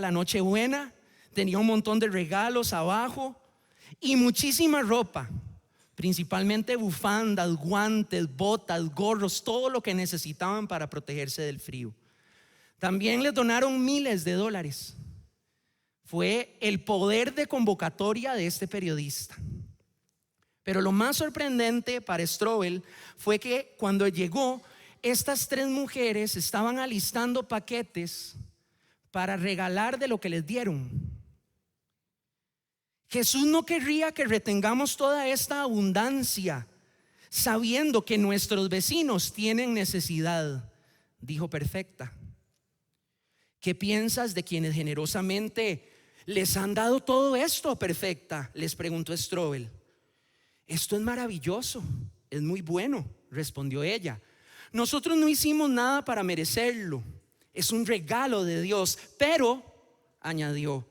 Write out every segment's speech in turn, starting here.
la Nochebuena, tenía un montón de regalos abajo y muchísima ropa, principalmente bufandas, guantes, botas, gorros, todo lo que necesitaban para protegerse del frío. También les donaron miles de dólares. Fue el poder de convocatoria de este periodista. Pero lo más sorprendente para Strobel fue que cuando llegó, estas 3 mujeres estaban alistando paquetes para regalar de lo que les dieron. Jesús no querría que retengamos toda esta abundancia, sabiendo que nuestros vecinos tienen necesidad. Dijo Perfecta: ¿qué piensas de quienes generosamente les han dado todo esto, Perfecta? Les preguntó Strobel. Esto es maravilloso, es muy bueno, respondió ella. Nosotros no hicimos nada para merecerlo, es un regalo de Dios. Pero, añadió,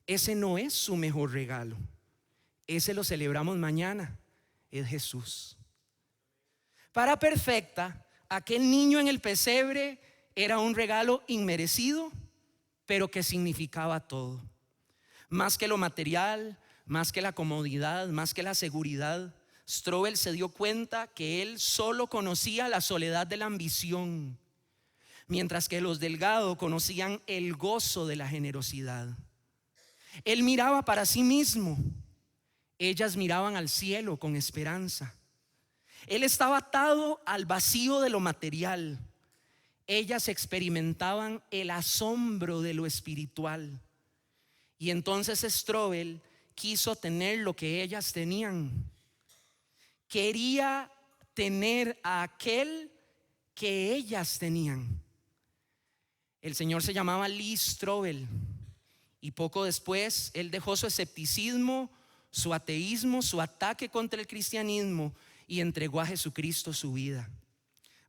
ese no es su mejor regalo, ese lo celebramos mañana, es Jesús. Para Perfecta, aquel niño en el pesebre era un regalo inmerecido, pero que significaba todo. Más que lo material, más que la comodidad, más que la seguridad, Strobel se dio cuenta que él solo conocía la soledad de la ambición, mientras que los Delgado conocían el gozo de la generosidad. Él miraba para sí mismo, ellas miraban al cielo con esperanza. Él estaba atado al vacío de lo material, ellas experimentaban el asombro de lo espiritual. Y entonces Strobel quiso tener lo que ellas tenían. Quería tener a aquel que ellas tenían. El señor se llamaba Lee Strobel, y poco después él dejó su escepticismo, su ateísmo, su ataque contra el cristianismo y entregó a Jesucristo su vida.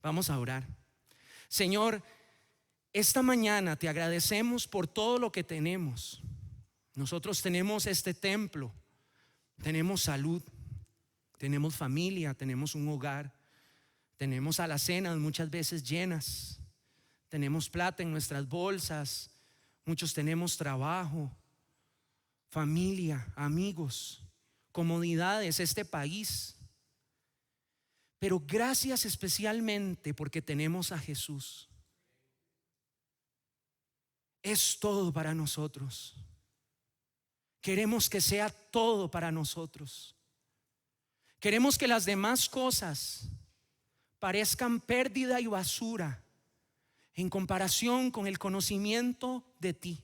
Vamos a orar. Señor, esta mañana te agradecemos por todo lo que tenemos. Nosotros tenemos este templo, tenemos salud, tenemos familia, tenemos un hogar, tenemos alacenas muchas veces llenas, tenemos plata en nuestras bolsas, muchos tenemos trabajo, familia, amigos, comodidades, este país. Pero gracias especialmente porque tenemos a Jesús. Es todo para nosotros. Queremos que sea todo para nosotros. Queremos que las demás cosas parezcan pérdida y basura en comparación con el conocimiento de ti,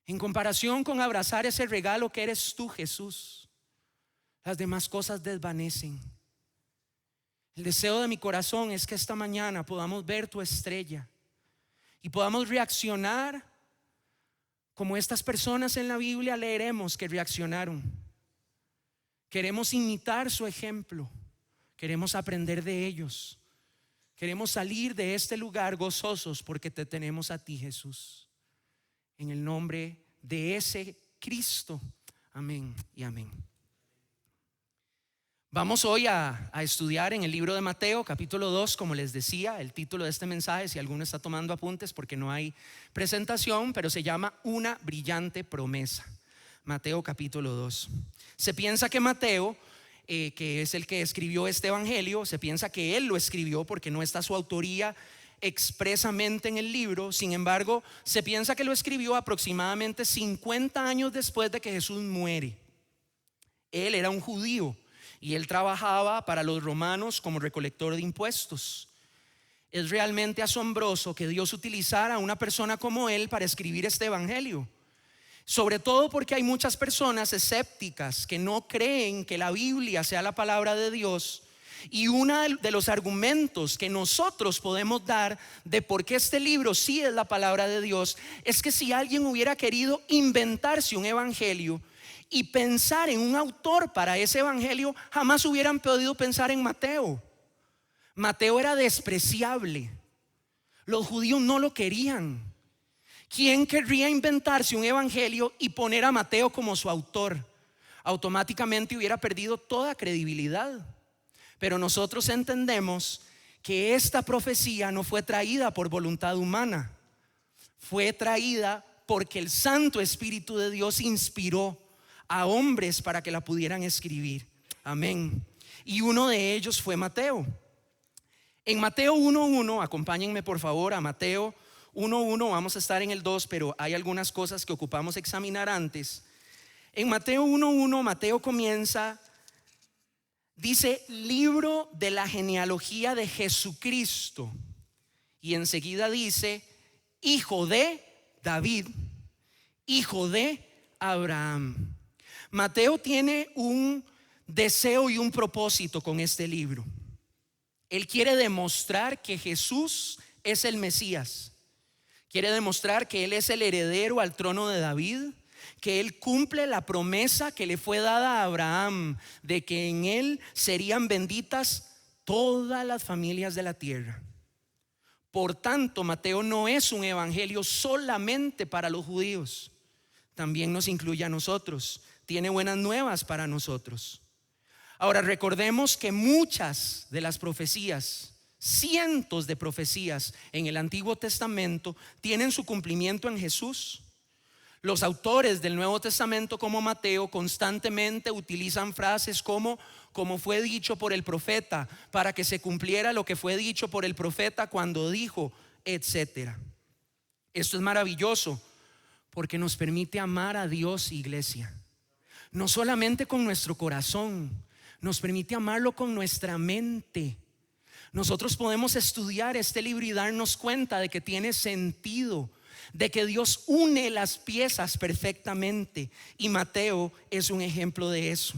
en comparación con abrazar ese regalo que eres tú, Jesús. Las demás cosas desvanecen. El deseo de mi corazón es que esta mañana podamos ver tu estrella y podamos reaccionar como estas personas en la Biblia leeremos que reaccionaron. Queremos imitar su ejemplo, queremos aprender de ellos, queremos salir de este lugar gozosos porque te tenemos a ti, Jesús. En el nombre de ese Cristo, amén y amén. Vamos hoy a estudiar en el libro de Mateo, capítulo 2, como les decía, el título de este mensaje, si alguno está tomando apuntes porque no hay presentación, pero se llama Una brillante promesa. Mateo capítulo 2. Se piensa que Mateo, que es el que escribió este evangelio, se piensa que él lo escribió porque no está su autoría expresamente en el libro. Sin embargo, se piensa que lo escribió aproximadamente 50 años después de que Jesús muere. Él era un judío y él trabajaba para los romanos como recolector de impuestos. Es realmente asombroso que Dios utilizara a una persona como él para escribir este evangelio. Sobre todo porque hay muchas personas escépticas que no creen que la Biblia sea la palabra de Dios. Y uno de los argumentos que nosotros podemos dar de por qué este libro sí es la palabra de Dios es que si alguien hubiera querido inventarse un evangelio y pensar en un autor para ese evangelio, jamás hubieran podido pensar en Mateo. Mateo era despreciable. Los judíos no lo querían. ¿Quién querría inventarse un evangelio y poner a Mateo como su autor? Automáticamente hubiera perdido toda credibilidad. Pero nosotros entendemos que esta profecía no fue traída por voluntad humana, fue traída porque el Santo Espíritu de Dios inspiró a hombres para que la pudieran escribir. Amén. Y uno de ellos fue Mateo. En Mateo 1:1, acompáñenme por favor a Mateo 1:1, vamos a estar en el 2, pero hay algunas cosas que ocupamos examinar antes. En Mateo 1:1, Mateo comienza, dice, libro de la genealogía de Jesucristo. Y enseguida dice, hijo de David, hijo de Abraham. Mateo tiene un deseo y un propósito con este libro. Él quiere demostrar que Jesús es el Mesías. Quiere demostrar que Él es el heredero al trono de David, que Él cumple la promesa que le fue dada a Abraham de que en Él serían benditas todas las familias de la tierra. Por tanto, Mateo no es un evangelio solamente para los judíos, también nos incluye a nosotros, tiene buenas nuevas para nosotros. Ahora recordemos que muchas de las profecías, cientos de profecías en el Antiguo Testamento tienen su cumplimiento en Jesús. Los autores del Nuevo Testamento como Mateo constantemente utilizan frases como fue dicho por el profeta, para que se cumpliera lo que fue dicho por el profeta cuando dijo, etcétera. Esto es maravilloso porque nos permite amar a Dios, iglesia, no solamente con nuestro corazón, nos permite amarlo con nuestra mente. Nosotros podemos estudiar este libro y darnos cuenta de que tiene sentido, de que Dios une las piezas perfectamente, y Mateo es un ejemplo de eso.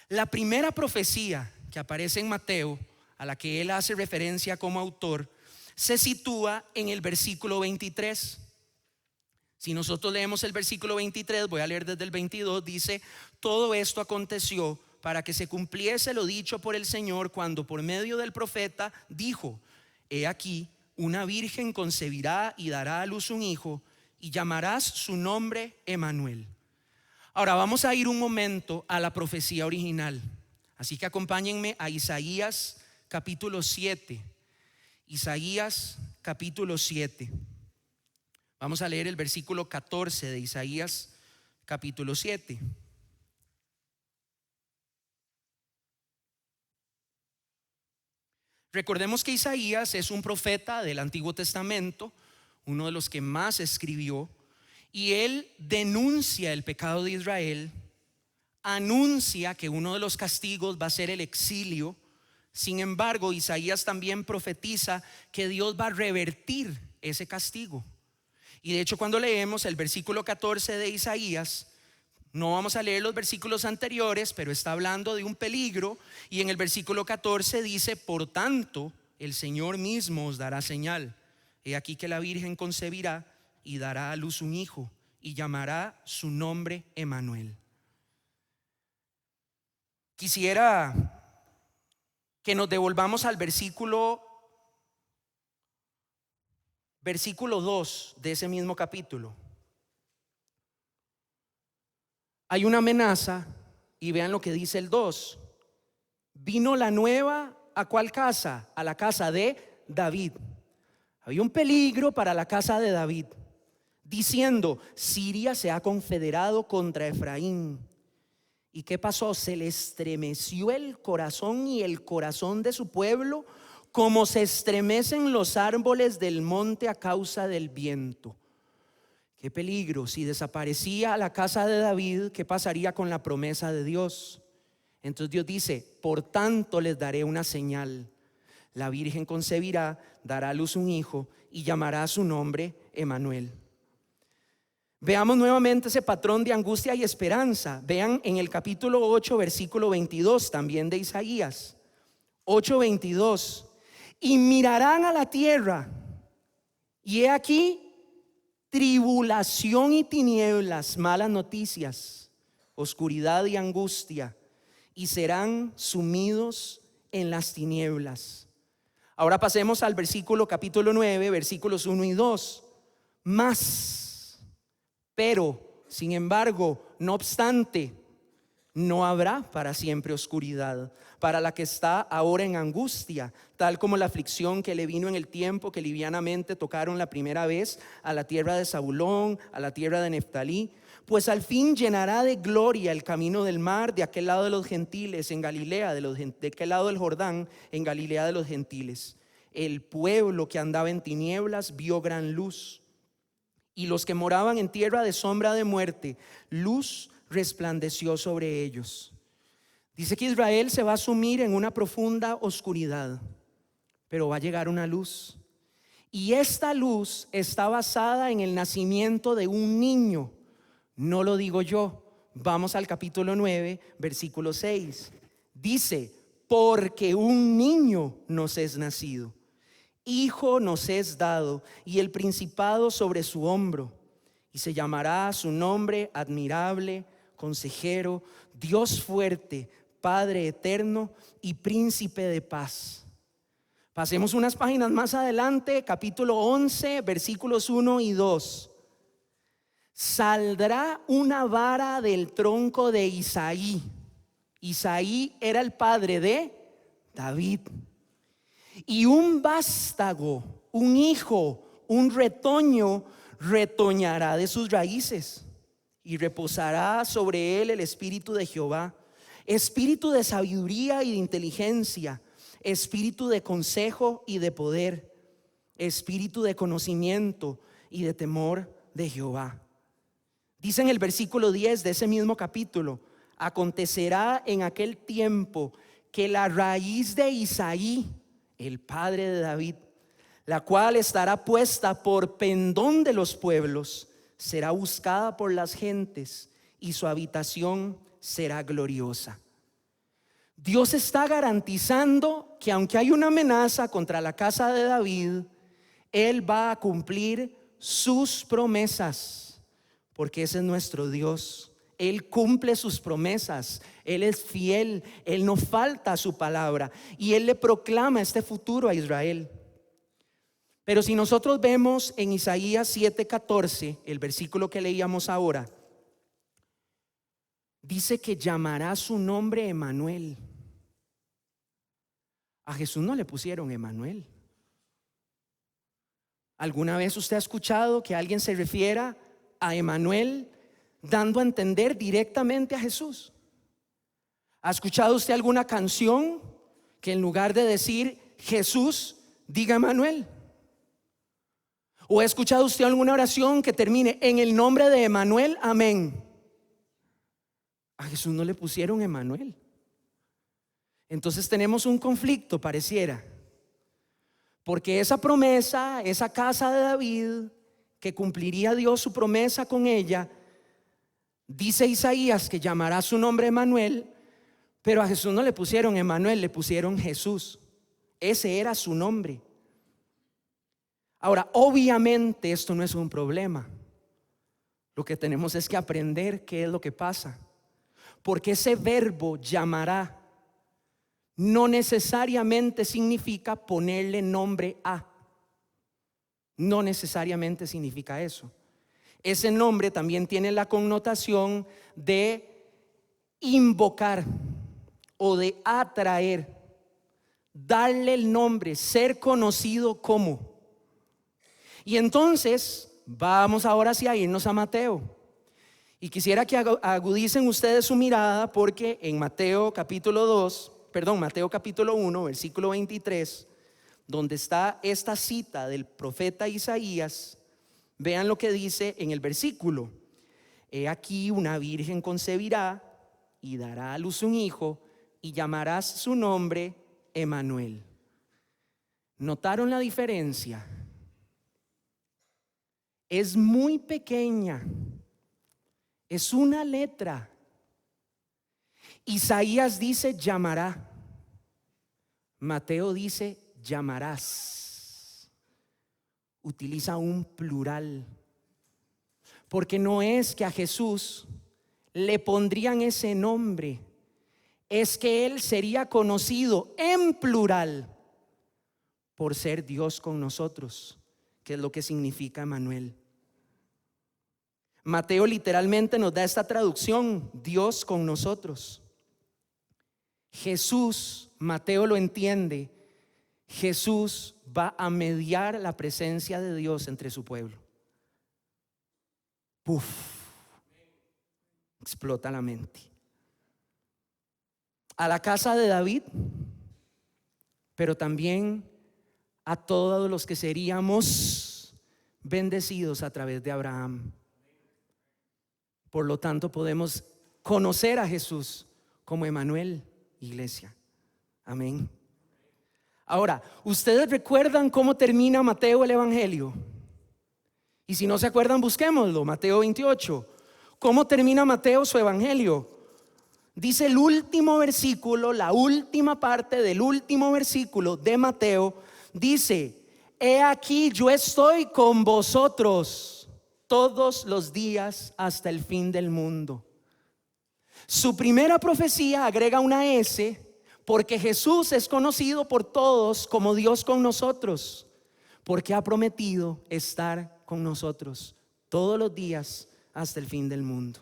La primera profecía que aparece en Mateo, a la que él hace referencia como autor, se sitúa en el versículo 23. Si nosotros leemos el versículo 23, voy a leer desde el 22, dice: todo esto aconteció para que se cumpliese lo dicho por el Señor cuando por medio del profeta dijo: he aquí, una virgen concebirá y dará a luz un hijo, y llamarás su nombre Emmanuel. Ahora vamos a ir un momento a la profecía original, así que acompáñenme a Isaías capítulo 7. Isaías capítulo 7. Vamos a leer el versículo 14 de Isaías capítulo 7. Recordemos que Isaías es un profeta del Antiguo Testamento, uno de los que más escribió, y él denuncia el pecado de Israel, anuncia que uno de los castigos va a ser el exilio. Sin embargo, Isaías también profetiza que Dios va a revertir ese castigo. Y de hecho, cuando leemos el versículo 14 de Isaías, no vamos a leer los versículos anteriores, pero está hablando de un peligro, y en el versículo 14 dice: por tanto, el Señor mismo os dará señal. He aquí que la virgen concebirá y dará a luz un hijo, y llamará su nombre Emmanuel. Quisiera que nos devolvamos al versículo 2 de ese mismo capítulo. Hay una amenaza y vean lo que dice el 2. Vino la nueva, ¿a cuál casa? A la casa de David. Había un peligro para la casa de David, diciendo: Siria se ha confederado contra Efraín. ¿Y qué pasó? Se le estremeció el corazón y el corazón de su pueblo, como se estremecen los árboles del monte a causa del viento. Qué peligro, si desaparecía la casa de David, ¿qué pasaría con la promesa de Dios? Entonces Dios dice: por tanto les daré una señal. La virgen concebirá, dará a luz un hijo, y llamará su nombre Emmanuel. Veamos nuevamente ese patrón de angustia y esperanza. Vean en el capítulo 8, versículo 22, también de Isaías 8:22. Y mirarán a la tierra, y he aquí tribulación y tinieblas, malas noticias, oscuridad y angustia, y serán sumidos en las tinieblas. Ahora pasemos al versículo capítulo 9, versículos 1 y 2. Pero, sin embargo, no obstante, No habrá para siempre oscuridad para la que está ahora en angustia, tal como la aflicción que le vino en el tiempo que livianamente tocaron la primera vez a la tierra de Zabulón, a la tierra de Neftalí. Pues al fin llenará de gloria el camino del mar de aquel lado de los gentiles en Galilea, de aquel lado del Jordán en Galilea de los gentiles. El pueblo que andaba en tinieblas vio gran luz, y los que moraban en tierra de sombra de muerte, luz resplandeció sobre ellos. Dice que Israel se va a sumir en una profunda oscuridad, pero va a llegar una luz. Y esta luz está basada en el nacimiento de un niño. No lo digo yo. Vamos al capítulo 9, versículo 6. Dice: porque un niño nos es nacido, hijo nos es dado, y el principado sobre su hombro, y se llamará su nombre Admirable, Consejero, Dios fuerte, Padre eterno y Príncipe de paz. Pasemos unas páginas más adelante, capítulo 11, versículos 1 y 2. Saldrá una vara del tronco de Isaí. Isaí era el padre de David. Y un vástago, un hijo, un retoño, retoñará de sus raíces, y reposará sobre él el espíritu de Jehová, espíritu de sabiduría y de inteligencia, espíritu de consejo y de poder, espíritu de conocimiento y de temor de Jehová. Dice en el versículo 10 de ese mismo capítulo: acontecerá en aquel tiempo que la raíz de Isaí, el padre de David, la cual estará puesta por pendón de los pueblos, será buscada por las gentes, y su habitación será gloriosa. Dios está garantizando que aunque hay una amenaza contra la casa de David, Él va a cumplir sus promesas, porque ese es nuestro Dios. Él cumple sus promesas, Él es fiel, Él no falta a su palabra, y Él le proclama este futuro a Israel. Pero si nosotros vemos en Isaías 7:14, el versículo que leíamos ahora, dice que llamará su nombre Emanuel. A Jesús no le pusieron Emanuel. ¿Alguna vez usted ha escuchado que alguien se refiera a Emanuel dando a entender directamente a Jesús? ¿Ha escuchado usted alguna canción que en lugar de decir Jesús diga Emanuel? ¿O ha escuchado usted alguna oración que termine en el nombre de Emanuel, amén? A Jesús no le pusieron Emanuel. Entonces tenemos un conflicto, pareciera, porque esa promesa, esa casa de David, que cumpliría Dios su promesa con ella, dice Isaías que llamará su nombre Emanuel, pero a Jesús no le pusieron Emanuel, le pusieron Jesús. Ese era su nombre. Ahora, obviamente esto no es un problema. Lo que tenemos es que aprender qué es lo que pasa, porque ese verbo llamará no necesariamente significa ponerle nombre a. No necesariamente significa eso. Ese nombre también tiene la connotación de invocar o de atraer, darle el nombre, ser conocido como. Y entonces vamos ahora sí a irnos a Mateo. Y quisiera que agudicen ustedes su mirada, porque en Mateo capítulo 1, versículo 23, donde está esta cita del profeta Isaías, vean lo que dice en el versículo: he aquí una virgen concebirá y dará a luz un hijo, y llamarás su nombre Emanuel. ¿Notaron la diferencia? Es muy pequeña, es una letra. Isaías dice llamará, Mateo dice llamarás. Utiliza un plural, porque no es que a Jesús le pondrían ese nombre, es que Él sería conocido en plural por ser Dios con nosotros, que es lo que significa Emanuel. Mateo literalmente nos da esta traducción: Dios con nosotros. Jesús, Mateo lo entiende, Jesús va a mediar la presencia de Dios entre su pueblo. Puf, explota la mente. A la casa de David, pero también a todos los que seríamos bendecidos a través de Abraham. Por lo tanto, podemos conocer a Jesús como Emmanuel, iglesia. Amén. Ahora, ¿ustedes recuerdan cómo termina Mateo el Evangelio? Y si no se acuerdan, busquémoslo. Mateo 28. ¿Cómo termina Mateo su Evangelio? Dice el último versículo, la última parte del último versículo de Mateo. Dice: he aquí, yo estoy con vosotros todos los días hasta el fin del mundo. Su primera profecía agrega una S, porque Jesús es conocido por todos como Dios con nosotros, porque ha prometido estar con nosotros todos los días hasta el fin del mundo.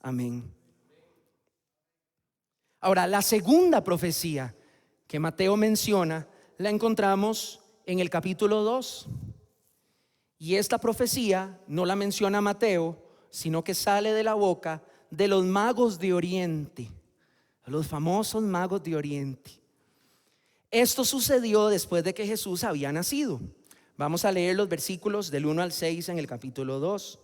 Amén. Ahora, la segunda profecía que Mateo menciona la encontramos en el capítulo 2. Y esta profecía no la menciona Mateo, sino que sale de la boca de los magos de Oriente, los famosos magos de Oriente. Esto sucedió después de que Jesús había nacido. Vamos a leer los versículos del 1 al 6 en el capítulo 2.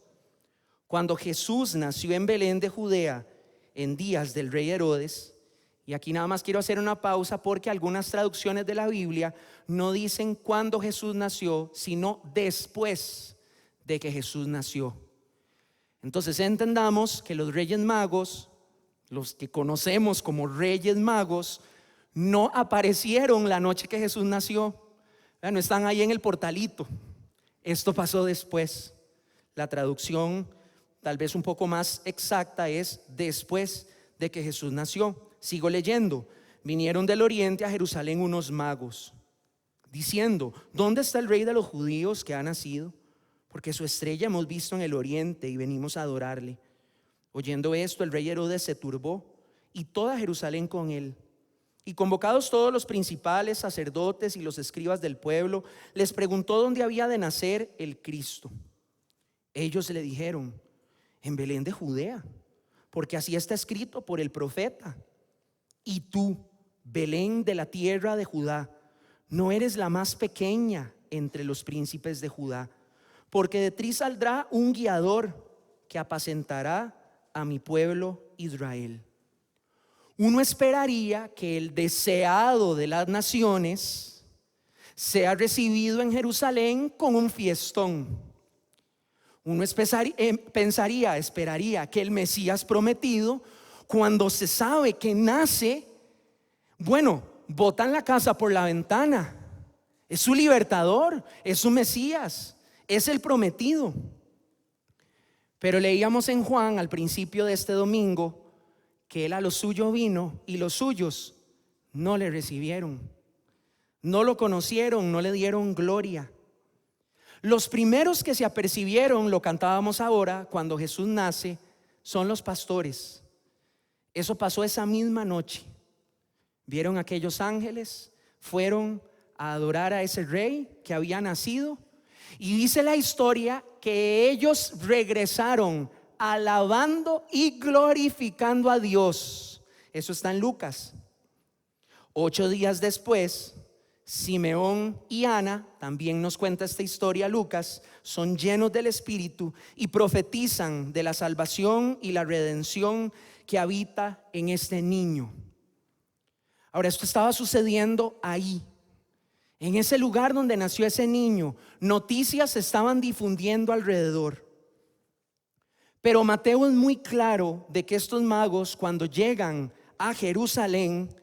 Cuando Jesús nació en Belén de Judea en días del rey Herodes. Y aquí nada más quiero hacer una pausa, porque algunas traducciones de la Biblia no dicen cuándo Jesús nació, sino después de que Jesús nació. Entonces entendamos que los reyes magos, los que conocemos como reyes magos, no aparecieron la noche que Jesús nació. No están ahí en el portalito. Esto pasó después. La traducción tal vez un poco más exacta es después de que Jesús nació. Sigo leyendo. Vinieron del oriente a Jerusalén unos magos, diciendo: ¿dónde está el rey de los judíos que ha nacido? Porque su estrella hemos visto en el oriente y venimos a adorarle. Oyendo esto, el rey Herodes se turbó, y toda Jerusalén con él. Y convocados todos los principales sacerdotes y los escribas del pueblo, les preguntó dónde había de nacer el Cristo. Ellos le dijeron: en Belén de Judea, porque así está escrito por el profeta: y tú, Belén de la tierra de Judá, no eres la más pequeña entre los príncipes de Judá, porque de ti saldrá un guiador que apacentará a mi pueblo Israel. Uno esperaría que el deseado de las naciones sea recibido en Jerusalén con un fiestón. Uno esperaría que el Mesías prometido, cuando se sabe que nace, bueno, botan la casa por la ventana. Es su libertador, es su Mesías, es el prometido. Pero leíamos en Juan al principio de este domingo que él a lo suyo vino y los suyos no le recibieron, no lo conocieron, no le dieron gloria. Los primeros que se apercibieron, lo cantábamos ahora, cuando Jesús nace, son los pastores. Eso pasó esa misma noche. Vieron a aquellos ángeles, fueron a adorar a ese rey que había nacido, y dice la historia que ellos regresaron alabando y glorificando a Dios. Eso está en Lucas. 8 días después, Simeón y Ana, también nos cuenta esta historia Lucas, son llenos del Espíritu y profetizan de la salvación y la redención que habita en este niño. Ahora, esto estaba sucediendo ahí, en ese lugar donde nació ese niño. Noticias se estaban difundiendo alrededor. Pero Mateo es muy claro de que estos magos, cuando llegan a Jerusalén,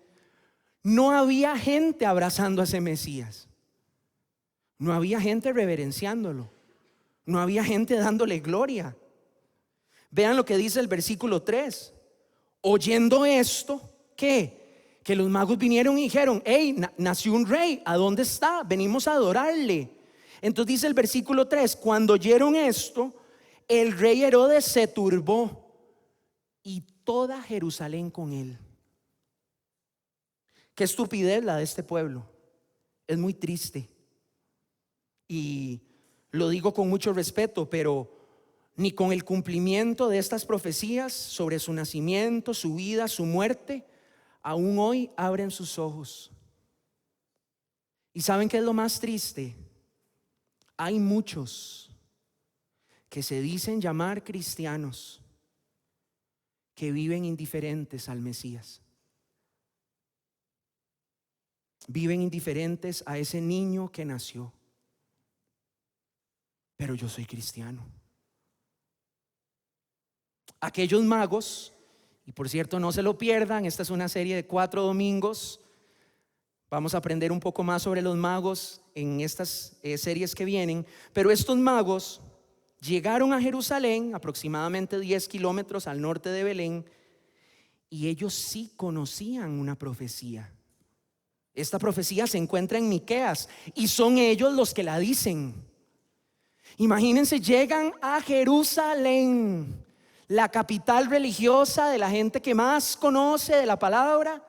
no había gente abrazando a ese Mesías. No había gente reverenciándolo. No había gente dándole gloria. Vean lo que dice el versículo 3. Oyendo esto, ¿qué? Que los magos vinieron y dijeron: hey, nació un rey, ¿a dónde está? Venimos a adorarle. Entonces dice el versículo 3: cuando oyeron esto, el rey Herodes se turbó y toda Jerusalén con él. Qué estupidez la de este pueblo. Es muy triste. Y lo digo con mucho respeto, pero ni con el cumplimiento de estas profecías sobre su nacimiento, su vida, su muerte, aún hoy abren sus ojos. ¿Y saben qué es lo más triste? Hay muchos que se dicen llamar cristianos que viven indiferentes al Mesías. Viven indiferentes a ese niño que nació. Pero yo soy cristiano. Aquellos magos, y por cierto no se lo pierdan, esta es una serie de 4 domingos. Vamos a aprender un poco más sobre los magos en estas series que vienen. Pero estos magos llegaron a Jerusalén, aproximadamente 10 kilómetros al norte de Belén, y ellos sí conocían una profecía. Esta profecía se encuentra en Miqueas y son ellos los que la dicen. Imagínense, llegan a Jerusalén, la capital religiosa de la gente que más conoce de la palabra,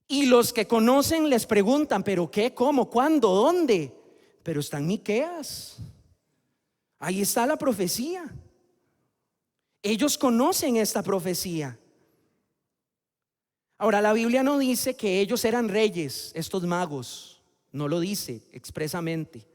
y los que conocen les preguntan: ¿pero qué? ¿Cómo? ¿Cuándo? ¿Dónde? Pero está en Miqueas. Ahí está la profecía. Ellos conocen esta profecía. Ahora, la Biblia no dice que ellos eran reyes, estos magos. No lo dice expresamente.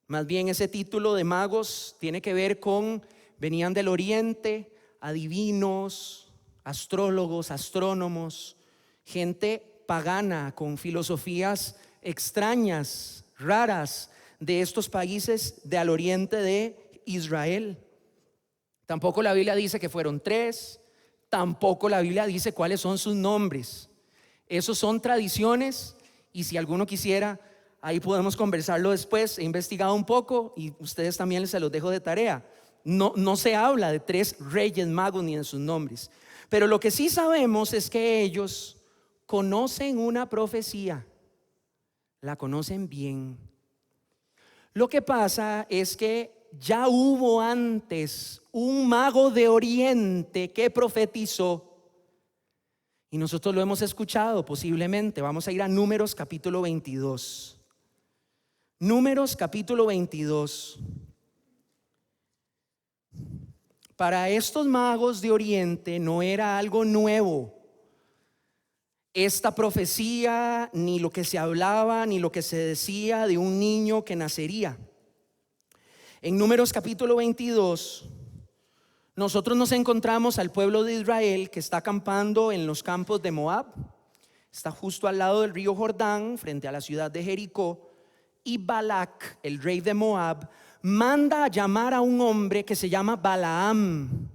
Más bien ese título de magos tiene que ver con, venían del oriente, adivinos, astrólogos, astrónomos, gente pagana con filosofías extrañas, raras, de estos países de al oriente de Israel. Tampoco la Biblia dice que fueron 3, tampoco la Biblia dice cuáles son sus nombres. Esos son tradiciones, y si alguno quisiera, ahí podemos conversarlo después. He investigado un poco y ustedes también se los dejo de tarea. No se habla de 3 reyes magos ni de sus nombres. Pero lo que sí sabemos es que ellos conocen una profecía, la conocen bien. Lo que pasa es que ya hubo antes un mago de oriente que profetizó, y nosotros lo hemos escuchado posiblemente. Vamos a ir a Números capítulo 22. Números capítulo 22. Para estos magos de oriente no era algo nuevo esta profecía, ni lo que se hablaba, ni lo que se decía de un niño que nacería. En Números capítulo 22, nosotros nos encontramos al pueblo de Israel que está acampando en los campos de Moab. Está justo al lado del río Jordán, frente a la ciudad de Jericó. Y Balac, el rey de Moab, manda a llamar a un hombre que se llama Balaam.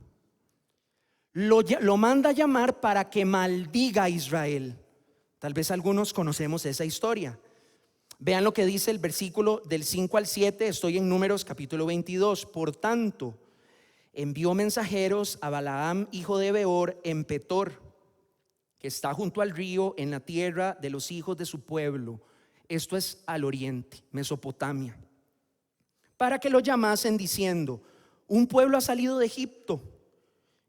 Lo manda a llamar para que maldiga a Israel. Tal vez algunos conocemos esa historia. Vean lo que dice el versículo del 5 al 7. Estoy en Números capítulo 22. Por tanto, envió mensajeros a Balaam, hijo de Beor, en Petor, que está junto al río, en la tierra de los hijos de su pueblo. Esto es al oriente, Mesopotamia, para que lo llamasen diciendo: un pueblo ha salido de Egipto,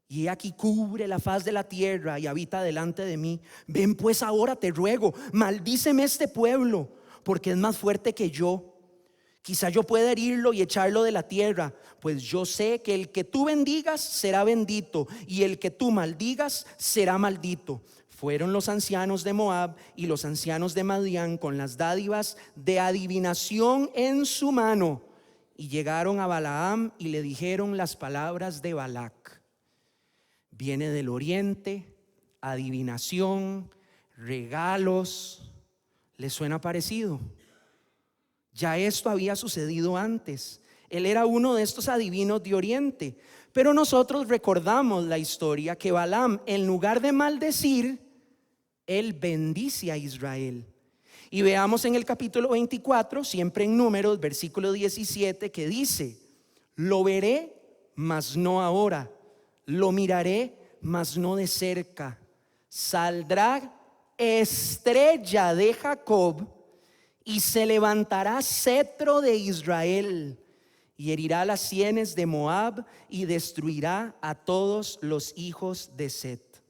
y aquí cubre la faz de la tierra y habita delante de mí. Ven pues ahora, te ruego, maldíceme este pueblo, porque es más fuerte que yo. Quizá yo pueda herirlo y echarlo de la tierra, pues yo sé que el que tú bendigas será bendito, y el que tú maldigas será maldito. Fueron los ancianos de Moab y los ancianos de Madián con las dádivas de adivinación en su mano, y llegaron a Balaam y le dijeron las palabras de Balac. Viene del oriente, adivinación, regalos. ¿Les suena parecido? Ya esto había sucedido antes. Él era uno de estos adivinos de oriente. Pero nosotros recordamos la historia que Balaam, en lugar de maldecir, él bendice a Israel. Y veamos en el capítulo 24, siempre en Números, versículo 17, que dice: lo veré, mas no ahora. Lo miraré, mas no de cerca. Saldrá estrella de Jacob y se levantará cetro de Israel. y herirá las sienes de Moab y destruirá a todos los hijos de Set.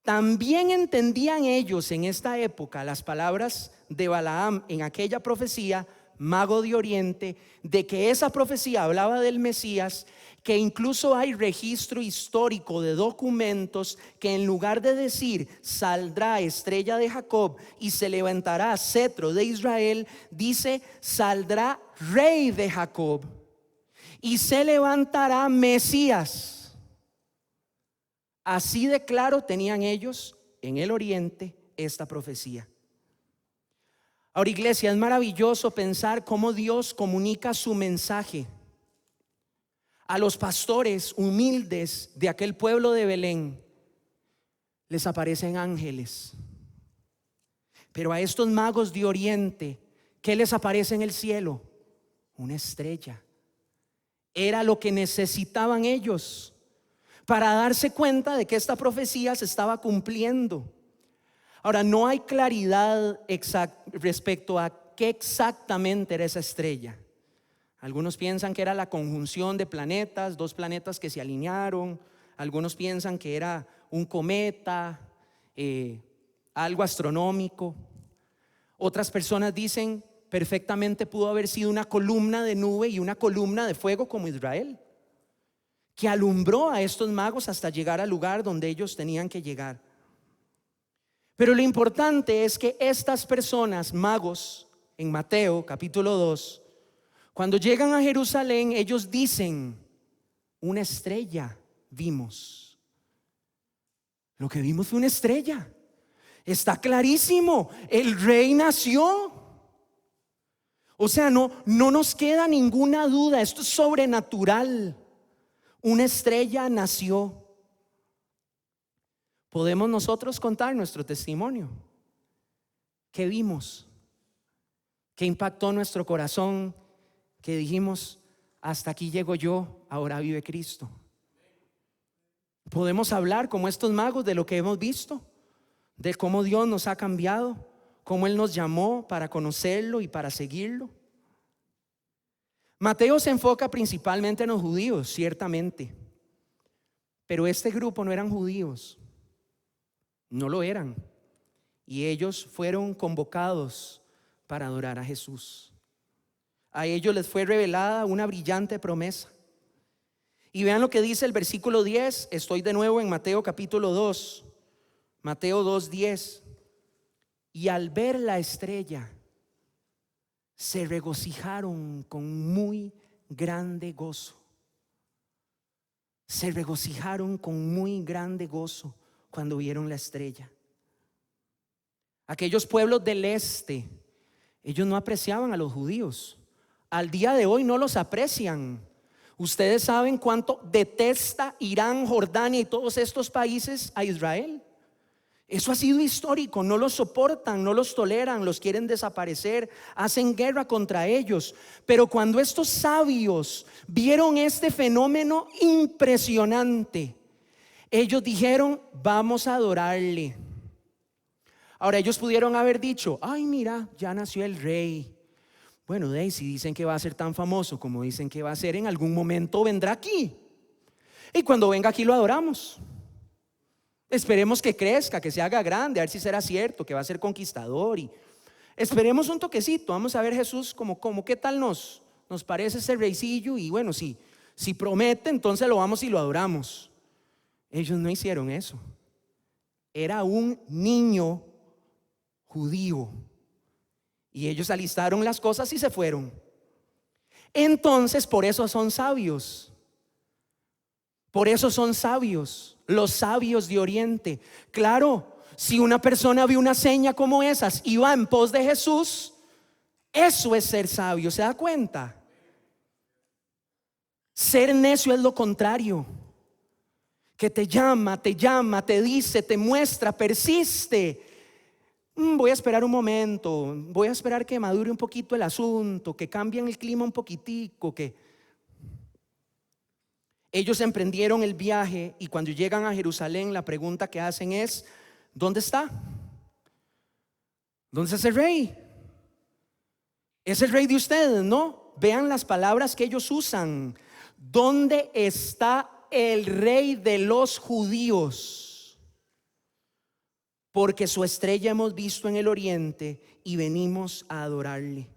También entendían ellos en esta época las palabras de Balaam en aquella profecía, mago de Oriente, de que esa profecía hablaba del Mesías, que incluso hay registro histórico de documentos que en lugar de decir saldrá estrella de Jacob y se levantará cetro de Israel, dice saldrá rey de Jacob y se levantará Mesías. Así de claro tenían ellos en el Oriente esta profecía. Ahora, iglesia, es maravilloso pensar cómo Dios comunica su mensaje a los pastores humildes de aquel pueblo de Belén. Les aparecen ángeles, pero a estos magos de Oriente, ¿qué les aparece en el cielo? Una estrella. Era lo que necesitaban ellos para darse cuenta de que esta profecía se estaba cumpliendo. Ahora, no hay claridad respecto a qué exactamente era esa estrella. Algunos piensan que era la conjunción de planetas, dos planetas que se alinearon. Algunos piensan que era un cometa, algo astronómico. Otras personas dicen perfectamente pudo haber sido una columna de nube y una columna de fuego como Israel, que alumbró a estos magos hasta llegar al lugar donde ellos tenían que llegar. Pero lo importante es que estas personas, magos, en Mateo capítulo 2, cuando llegan a Jerusalén, ellos dicen, una estrella vimos. Lo que vimos fue una estrella. Está clarísimo, el rey nació. O sea, no nos queda ninguna duda, esto es sobrenatural. Una estrella nació. Podemos nosotros contar nuestro testimonio. ¿Qué vimos? ¿Qué impactó nuestro corazón? Que dijimos, hasta aquí llego yo, ahora vive Cristo. Podemos hablar como estos magos de lo que hemos visto, de cómo Dios nos ha cambiado, cómo Él nos llamó para conocerlo y para seguirlo. Mateo se enfoca principalmente en los judíos, ciertamente, pero este grupo no eran judíos, no lo eran, y ellos fueron convocados para adorar a Jesús. A ellos les fue revelada una brillante promesa. Y vean lo que dice el versículo 10. Estoy de nuevo en Mateo capítulo 2, Mateo 2:10. Y al ver la estrella, se regocijaron con muy grande gozo. Se regocijaron con muy grande gozo cuando vieron la estrella. Aquellos pueblos del este, ellos no apreciaban a los judíos. Al día de hoy no los aprecian. Ustedes saben cuánto detesta Irán, Jordania y todos estos países a Israel. Eso ha sido histórico, no los soportan, no los toleran, los quieren desaparecer, hacen guerra contra ellos. Pero cuando estos sabios vieron este fenómeno impresionante, ellos dijeron, vamos a adorarle. Ahora ellos pudieron haber dicho, ay mira, ya nació el rey. Bueno, si dicen que va a ser tan famoso como dicen que va a ser, en algún momento vendrá aquí. Y cuando venga aquí lo adoramos. Esperemos que crezca, que se haga grande, a ver si será cierto, que va a ser conquistador. Y esperemos un toquecito, vamos a ver Jesús como qué tal nos parece ese reycillo. Y bueno, si promete, entonces lo vamos y lo adoramos. Ellos no hicieron eso. Era un niño judío. Y ellos alistaron las cosas y se fueron. Entonces, por eso son sabios. Por eso son sabios, los sabios de Oriente. Claro, si una persona vio una seña como esas y va en pos de Jesús, eso es ser sabio, ¿se da cuenta? Ser necio es lo contrario. Que te llama, te dice, te muestra, persiste. Voy a esperar un momento, voy a esperar que madure un poquito el asunto, que cambien el clima un poquitico, que ellos emprendieron el viaje y cuando llegan a Jerusalén la pregunta que hacen es, ¿dónde está? ¿Dónde está ese rey? ¿Es el rey de ustedes? No, vean las palabras que ellos usan. ¿Dónde está el rey de los judíos? Porque su estrella hemos visto en el oriente y venimos a adorarle.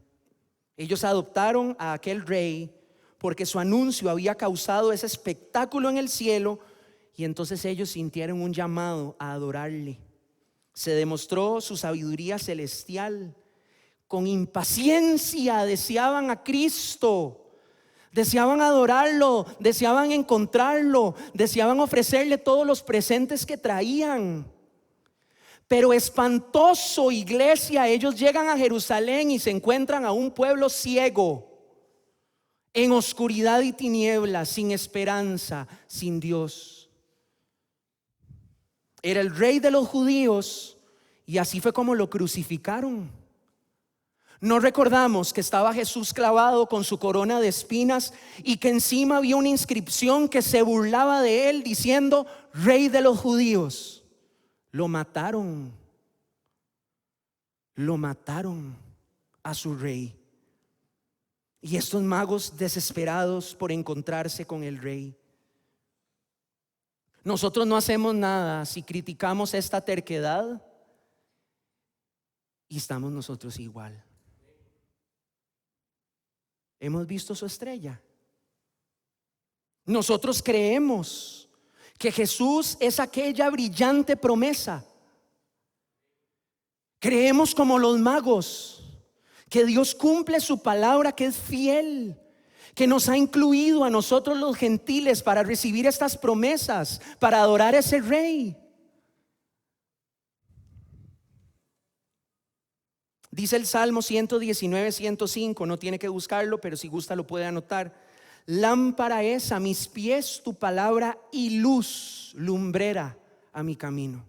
Ellos adoptaron a aquel rey porque su anuncio había causado ese espectáculo en el cielo, y entonces ellos sintieron un llamado a adorarle. Se demostró su sabiduría celestial. Con impaciencia deseaban a Cristo, deseaban adorarlo, deseaban encontrarlo, deseaban ofrecerle todos los presentes que traían. Pero espantoso, iglesia, ellos llegan a Jerusalén y se encuentran a un pueblo ciego, en oscuridad y tinieblas, sin esperanza, sin Dios. Era el rey de los judíos y así fue como lo crucificaron. No recordamos que estaba Jesús clavado con su corona de espinas y que encima había una inscripción que se burlaba de él diciendo: Rey de los judíos. Lo mataron a su rey. Y estos magos desesperados por encontrarse con el rey. Nosotros no hacemos nada si criticamos esta terquedad y estamos nosotros igual. Hemos visto su estrella. Nosotros creemos que Jesús es aquella brillante promesa. Creemos como los magos que Dios cumple su palabra, que es fiel, que nos ha incluido a nosotros los gentiles para recibir estas promesas, para adorar a ese rey. Dice el Salmo 119, 105, no tiene que buscarlo, pero si gusta lo puede anotar. Lámpara es a mis pies tu palabra y luz, lumbrera a mi camino.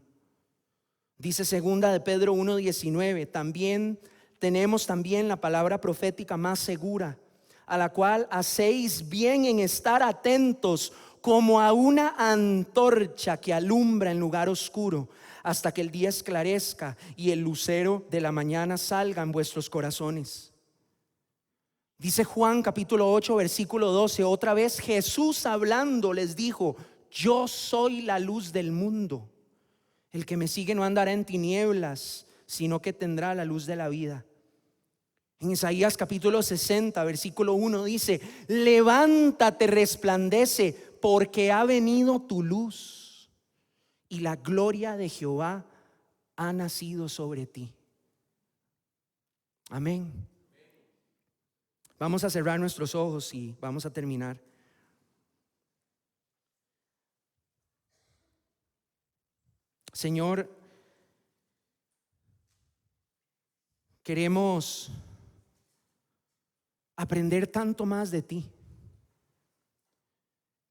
Dice segunda de Pedro 1:19, tenemos la palabra profética más segura, a la cual hacéis bien en estar atentos como a una antorcha que alumbra en lugar oscuro, hasta que el día esclarezca y el lucero de la mañana salga en vuestros corazones. Dice Juan capítulo 8 versículo 12, otra vez Jesús hablando les dijo: yo soy la luz del mundo. El que me sigue no andará en tinieblas, sino que tendrá la luz de la vida. En Isaías capítulo 60 versículo 1 dice: levántate, resplandece, porque ha venido tu luz y la gloria de Jehová ha nacido sobre ti. Amén. Vamos a cerrar nuestros ojos y vamos a terminar. Señor, queremos aprender tanto más de ti.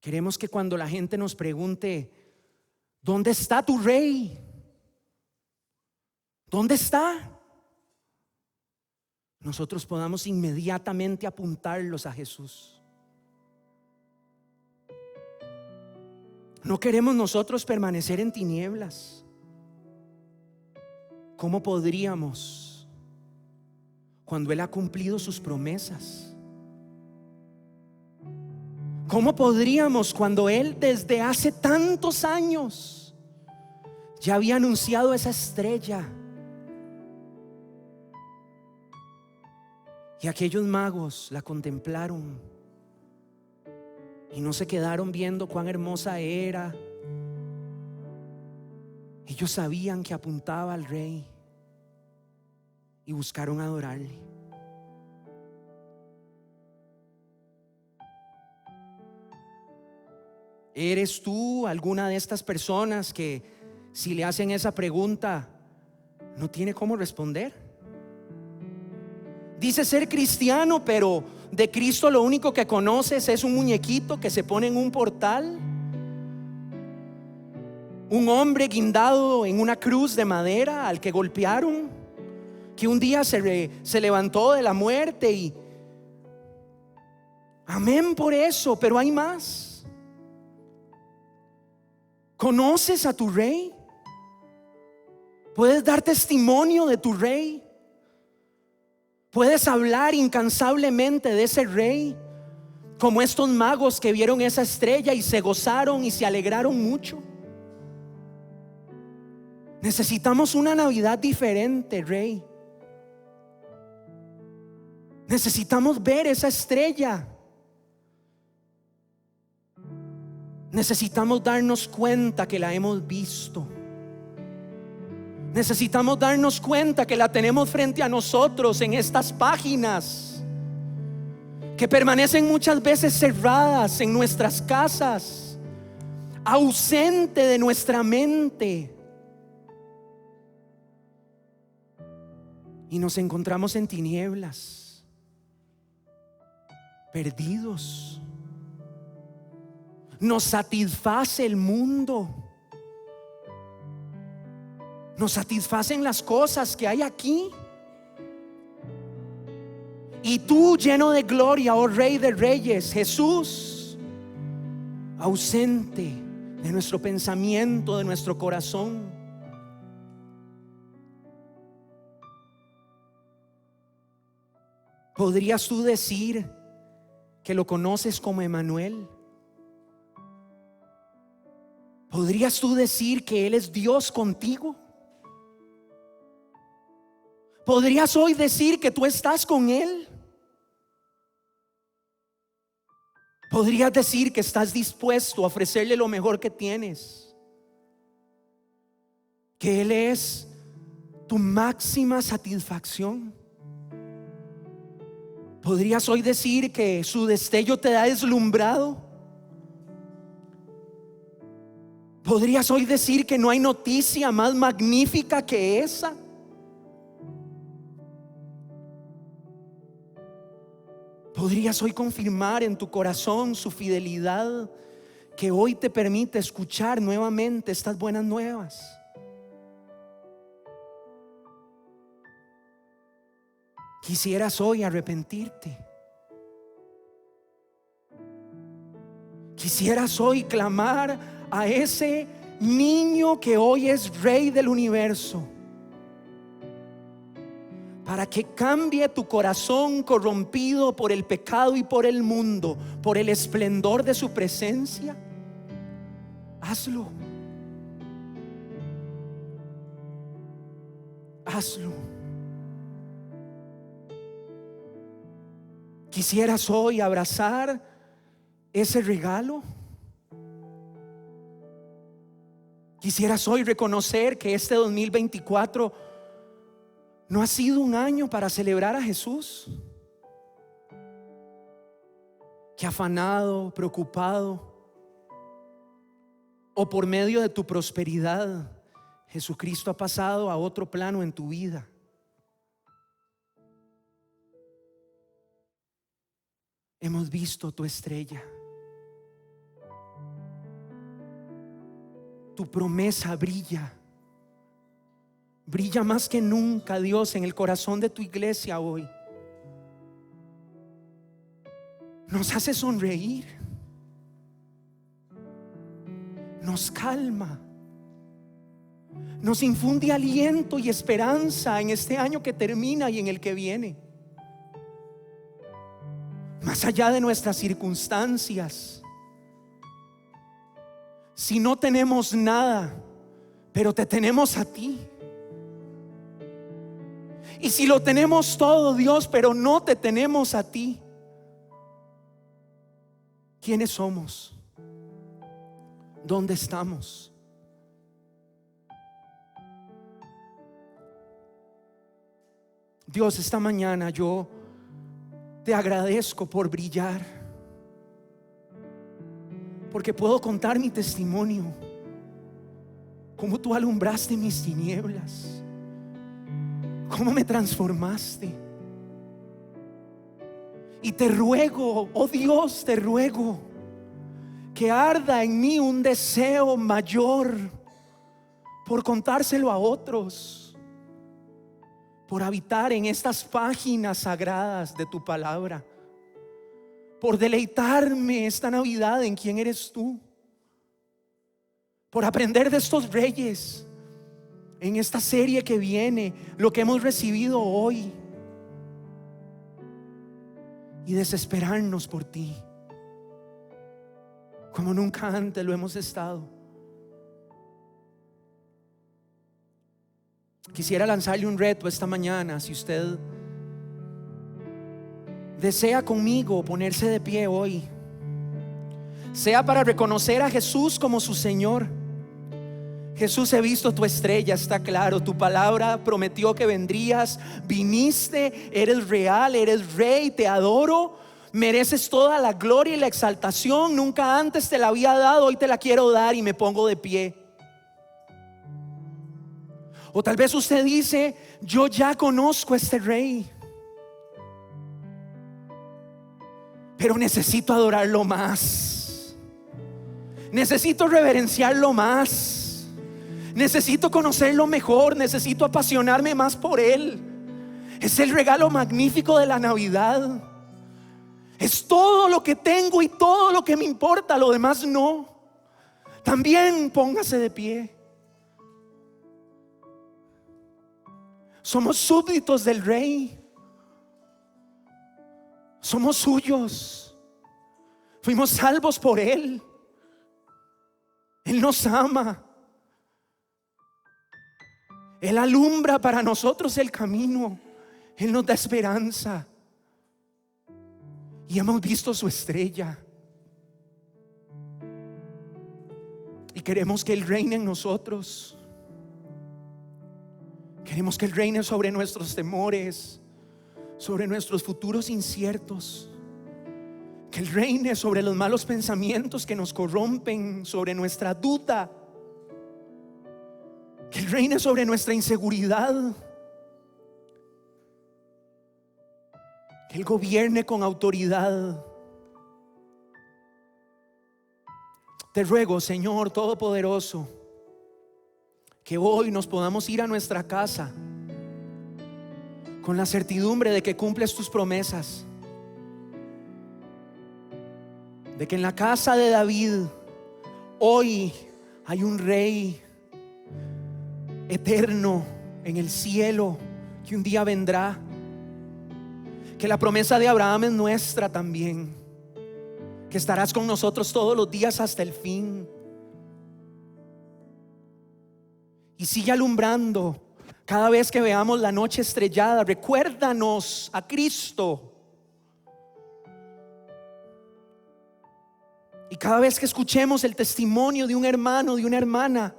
Queremos que cuando la gente nos pregunte: ¿dónde está tu rey? ¿Dónde está? Nosotros podamos inmediatamente apuntarlos a Jesús. No queremos nosotros permanecer en tinieblas. ¿Cómo podríamos cuando Él ha cumplido sus promesas? ¿Cómo podríamos cuando Él desde hace tantos años ya había anunciado esa estrella? Y aquellos magos la contemplaron y no se quedaron viendo cuán hermosa era. Ellos sabían que apuntaba al rey y buscaron adorarle. ¿Eres tú alguna de estas personas que si le hacen esa pregunta no tiene cómo responder? Dice ser cristiano, pero de Cristo lo único que conoces es un muñequito que se pone en un portal, un hombre guindado en una cruz de madera al que golpearon, que un día se levantó de la muerte y amén por eso, pero hay más. ¿Conoces a tu rey? ¿Puedes dar testimonio de tu rey? Puedes hablar incansablemente de ese rey, como estos magos que vieron esa estrella y se gozaron y se alegraron mucho. Necesitamos una Navidad diferente, Rey. Necesitamos ver esa estrella. Necesitamos darnos cuenta que la hemos visto. Necesitamos darnos cuenta que la tenemos frente a nosotros en estas páginas que permanecen muchas veces cerradas en nuestras casas, ausente de nuestra mente. Y nos encontramos en tinieblas, perdidos. Nos satisface el mundo. Nos satisfacen las cosas que hay aquí. Y tú, lleno de gloria, oh Rey de Reyes, Jesús, ausente de nuestro pensamiento, de nuestro corazón. ¿Podrías tú decir que lo conoces como Emmanuel? ¿Podrías tú decir que Él es Dios contigo? ¿Podrías hoy decir que tú estás con Él? ¿Podrías decir que estás dispuesto a ofrecerle lo mejor que tienes? Que Él es tu máxima satisfacción. ¿Podrías hoy decir que su destello te ha deslumbrado? ¿Podrías hoy decir que no hay noticia más magnífica que esa? ¿Podrías hoy confirmar en tu corazón su fidelidad, que hoy te permite escuchar nuevamente estas buenas nuevas? Quisieras hoy arrepentirte. Quisieras hoy clamar a ese niño que hoy es Rey del universo, para que cambie tu corazón corrompido por el pecado y por el mundo, por el esplendor de su presencia. Hazlo. Hazlo. ¿Quisieras hoy abrazar ese regalo? ¿Quisieras hoy reconocer que este 2024 no ha sido un año para celebrar a Jesús? Que afanado, preocupado, o por medio de tu prosperidad, Jesucristo ha pasado a otro plano en tu vida. Hemos visto tu estrella. Tu promesa brilla. Brilla más que nunca, Dios, en el corazón de tu iglesia hoy. Nos hace sonreír. Nos calma. Nos infunde aliento y esperanza en este año que termina y en el que viene. Más allá de nuestras circunstancias. Si no tenemos nada, pero te tenemos a ti. Y si lo tenemos todo, Dios, pero no te tenemos a ti, ¿quiénes somos? ¿Dónde estamos? Dios, esta mañana yo te agradezco por brillar, porque puedo contar mi testimonio, cómo tú alumbraste mis tinieblas, cómo me transformaste. Y te ruego, oh Dios, te ruego que arda en mí un deseo mayor por contárselo a otros, por habitar en estas páginas sagradas de tu palabra, por deleitarme esta Navidad en quién eres tú, por aprender de estos reyes en esta serie que viene, lo que hemos recibido hoy. y desesperarnos por ti, como nunca antes lo hemos estado. Quisiera lanzarle un reto esta mañana. Si usted desea conmigo ponerse de pie hoy, sea para reconocer a Jesús como su Señor. Jesús, he visto tu estrella, está claro, tu palabra prometió que vendrías, viniste, eres real, eres rey, te adoro, mereces toda la gloria y la exaltación, nunca antes te la había dado, hoy te la quiero dar y me pongo de pie. O tal vez usted dice: yo ya conozco a este rey, pero necesito adorarlo más, necesito reverenciarlo más, necesito conocerlo mejor, necesito apasionarme más por él. Es el regalo magnífico de la Navidad. Es todo lo que tengo y todo lo que me importa, lo demás no. También póngase de pie. Somos súbditos del Rey. Somos suyos. Fuimos salvos por Él. Él nos ama. Él alumbra para nosotros el camino. Él nos da esperanza. Y hemos visto su estrella. Y queremos que Él reine en nosotros. Queremos que Él reine sobre nuestros temores, sobre nuestros futuros inciertos. Que Él reine sobre los malos pensamientos que nos corrompen, sobre nuestra duda. Que Él reine sobre nuestra inseguridad. Que Él gobierne con autoridad. Te ruego, Señor Todopoderoso, que hoy nos podamos ir a nuestra casa con la certidumbre de que cumples tus promesas, de que en la casa de David hoy hay un rey eterno en el cielo que un día vendrá, que la promesa de Abraham es nuestra también, que estarás con nosotros todos los días hasta el fin. Y sigue alumbrando cada vez que veamos la noche estrellada. Recuérdanos a Cristo. Y cada vez que escuchemos el testimonio de un hermano, de una hermana,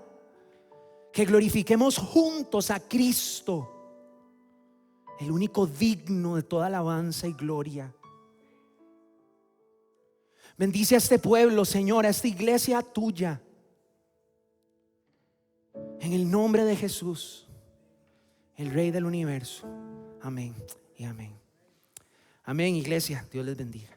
que glorifiquemos juntos a Cristo, el único digno de toda alabanza y gloria. Bendice a este pueblo, Señor, a esta iglesia tuya. En el nombre de Jesús, el Rey del universo. Amén y amén. Amén, iglesia. Dios les bendiga.